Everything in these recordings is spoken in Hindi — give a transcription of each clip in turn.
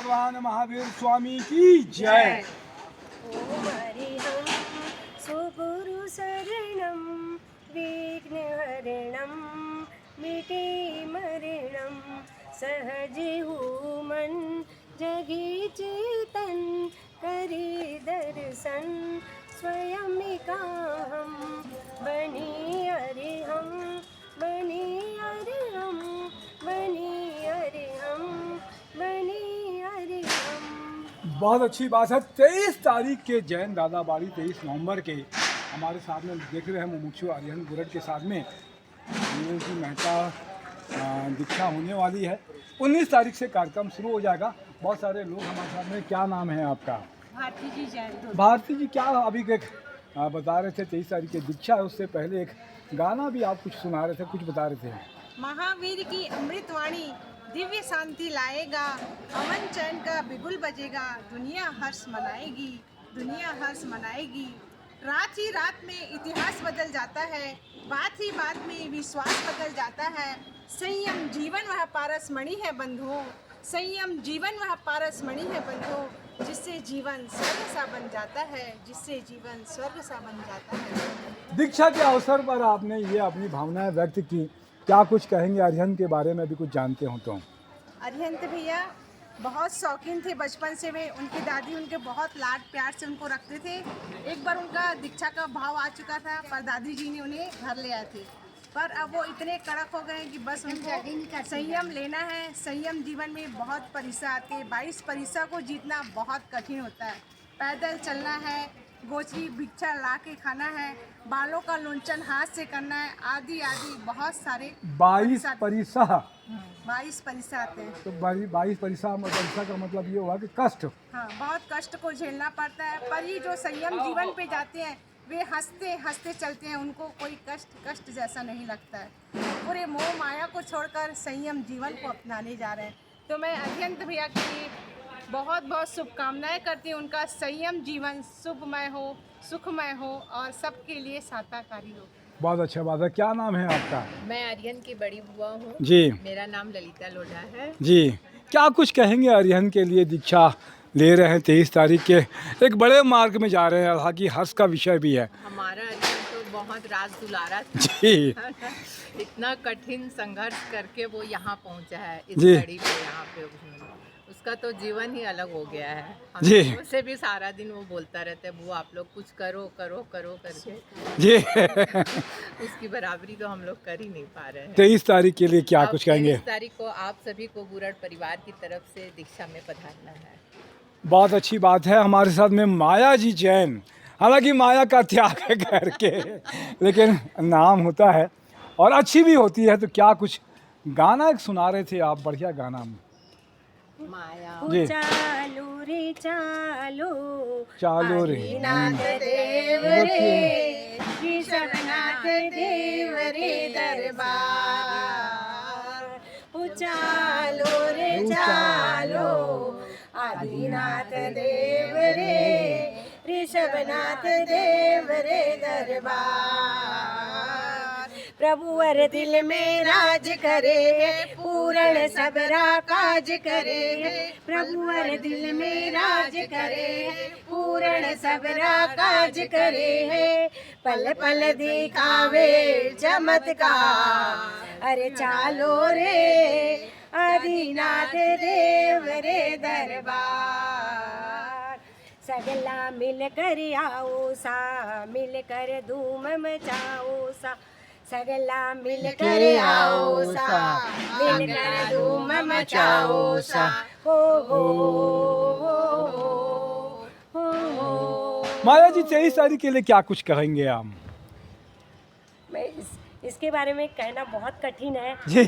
भगवान महावीर स्वामी की जय। ओम हरिहं सुगुरु शरणं विघ्नहरणं मिटे मरणं सहज हो मन जगी चेतन करे दर्शन स्वयं काहम बनी हरिहं बनी हरिहं बनी हरिहं बनी हरिहं। बहुत अच्छी बात है। 23 तारीख के जैन दादा बाड़ी 23 नवंबर के हमारे साथ में देख रहे हैं मुमुक्षु अरिहंत गुरड के साथ में की मेहता दीक्षा होने वाली है। 19 तारीख से कार्यक्रम शुरू हो जाएगा। बहुत सारे लोग हमारे साथ में। क्या नाम है आपका? भारती जी जैन। भारती जी, क्या अभी बता रहे थे 23 तारीख की दीक्षा है, उससे पहले एक गाना भी आप कुछ सुना रहे थे, कुछ बता रहे थे। महावीर की अमृतवाणी दिव्य शांति लाएगा, अमन चैन का बिगुल बजेगा, दुनिया हर्ष मनाएगी, दुनिया हर्ष मनाएगी। रात ही रात में इतिहास बदल जाता है, बात ही बात में विश्वास बदल जाता है। संयम जीवन वह पारस मणि है बंधुओं, संयम जीवन वह पारस मणि है बंधुओं, जिससे जीवन स्वर्ग सा बन जाता है, जिससे जीवन स्वर्ग सा बन जाता है। दीक्षा के अवसर पर आपने ये अपनी भावनाएं व्यक्त की, क्या कुछ कहेंगे अरिहंत के बारे में भी कुछ जानते हो तो? अरिहंत भैया बहुत शौकीन थे बचपन से। वे उनकी दादी उनके बहुत लाड प्यार से उनको रखते थे। एक बार उनका दीक्षा का भाव आ चुका था, पर दादी जी ने उन्हें घर ले आए थे। पर अब वो इतने कड़क हो गए कि बस उनको संयम लेना है। संयम जीवन में बहुत परीक्षा आती है। 22 परीक्षा को जीतना बहुत कठिन होता है। पैदल चलना है, गोचरी भिक्षा ला के खाना है, बालों का लुंचन हाथ से करना है, आदि आदि बहुत सारे 22 परीक्षा। 22 परीक्षा आते हैं। तो 22 परीक्षा का मतलब ये हुआ कि कष्ट। हाँ, बहुत कष्ट को झेलना पड़ता है। पर ये जो संयम जीवन पे जाते हैं वे हंसते हंसते चलते हैं, उनको कोई कष्ट जैसा नहीं लगता है। पूरे मोह माया को छोड़कर संयम जीवन को अपनाने जा रहे हैं। तो मैं अरिहंत भैया के लिए बहुत बहुत शुभकामनाएं करती हूँ। उनका संयम जीवन शुभमय हो, सुखमय हो और सबके लिए साताकारी हो। बहुत अच्छा बात है। क्या नाम है आपका? मैं अरिहंत की बड़ी बुआ हूँ जी। मेरा नाम ललिता लोढ़ा है जी, क्या कुछ कहेंगे अरिहंत के लिए? दीक्षा ले रहे हैं 23 तारीख के, एक बड़े मार्ग में जा रहे हैं, हालांकि हर्ष का विषय भी है। हमारा अरिहंत तो बहुत राज दुलारा था। जी। इतना कठिन संघर्ष करके वो यहाँ पहुँचा है इस जी। घड़ी पे। यहाँ पे उसका तो जीवन ही अलग हो गया है। जी। हम से भी सारा दिन वो बोलता रहता है, बुआ आप लोग कुछ करो करो करो करके। जी। उसकी बराबरी तो हम लोग कर ही नहीं पा रहे हैं। 23 तारीख के लिए क्या अब कुछ कहेंगे? 23 तारीख को आप सभी को गुरड परिवार की तरफ से दीक्षा में पधारना है। बहुत अच्छी बात है। हमारे साथ में माया जी जैन, हालांकि माया का त्याग है करके, लेकिन नाम होता है और अच्छी भी होती है। तो क्या कुछ गाना एक सुना रहे थे आप, बढ़िया गाना। माया जी। चालो रे चालो, चालो रे आदिनाथ देव रे, ऋषभनाथ देव रे दरबार। चालो रे चालो, आदिनाथ देव रे, ऋषभनाथ देव रे दरबार। प्रभु वर दिल में राज करे, पूर्ण सबरा काज करे। प्रभु वर दिल में राज करे, पूर्ण सबरा काज करे। पल पल दिखावे चमत्कार, अरे चालो रे आदिनाथ देव रे दरबार। सगला मिल कर आओ सा, मिल कर धूम मचाओ सा। सगला मिल कर आओ सा, मिल कर धूम मचाओ सा। हो हो हो हो हो। माया जी 23 तारीख के लिए क्या कुछ कहेंगे आप? मैं इसके बारे में कहना बहुत कठिन है। जी।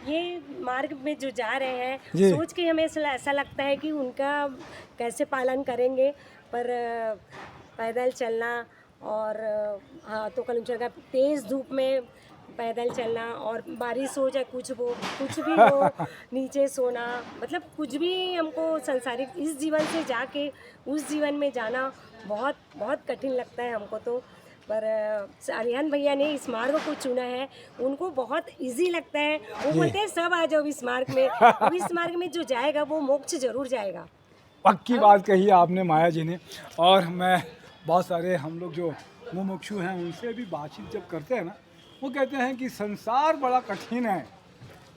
ये मार्ग में जो जा रहे हैं, जी। सोच के हमें ऐसा लगता है कि उनका कैसे पालन करेंगे, पर पैदल चलना और हाथों का लुचका, तेज़ धूप में पैदल चलना और बारिश हो जाए, कुछ भी हो, नीचे सोना, मतलब कुछ भी हमको संसारिक इस जीवन से जाके उस जीवन में जाना बहुत बहुत कठिन लगता है हमको तो। पर अरिहंत भैया ने इस मार्ग को चुना है, उनको बहुत इजी लगता है। वो बोलते हैं सब आ जाओ इस मार्ग में, अब इस मार्ग में जो जाएगा वो मोक्ष जरूर जाएगा। पक्की बात कही है आपने माया जी ने। और मैं बहुत सारे हम लोग जो मुमुक्षु हैं उनसे भी बातचीत जब करते हैं ना, वो कहते हैं कि संसार बड़ा कठिन है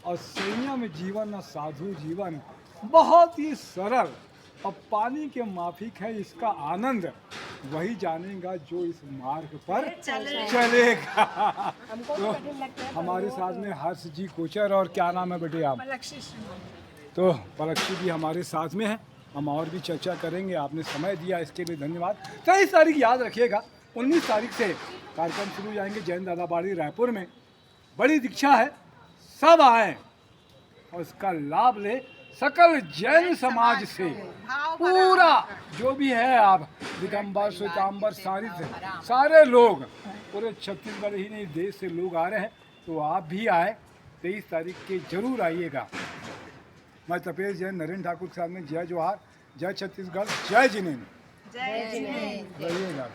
और संयम जीवन और साधु जीवन बहुत ही सरल और पानी के माफिक है। इसका आनंद वही जानेगा जो इस मार्ग पर चलेगा। हमको तो भी कठिन लगता है, हमारे साथ में हर्ष जी कोचर, और क्या नाम है बेटे आप? तो पलक्षी जी हमारे साथ में है। हम और भी चर्चा करेंगे, आपने समय दिया इसके लिए धन्यवाद। 23 तारीख याद रखिएगा, 19 तारीख से कार्यक्रम शुरू हो जाएंगे जैन दादाबाड़ी रायपुर में। बड़ी दीक्षा है, सब आए और इसका लाभ ले सकल जैन समाज से। पूरा जो भी है, आप दिगंबर श्वेतांबर सारे लोग, पूरे छत्तीसगढ़ ही नहीं देश से लोग आ रहे हैं, तो आप भी आए। 23 तारीख के जरूर आइएगा। मैं तपेश जैन नरेंद्र ठाकुर के सामने जय जोहार, जय छत्तीसगढ़, जय जिनेन्द्र। जय जिनेन्द्र। रहिएगा।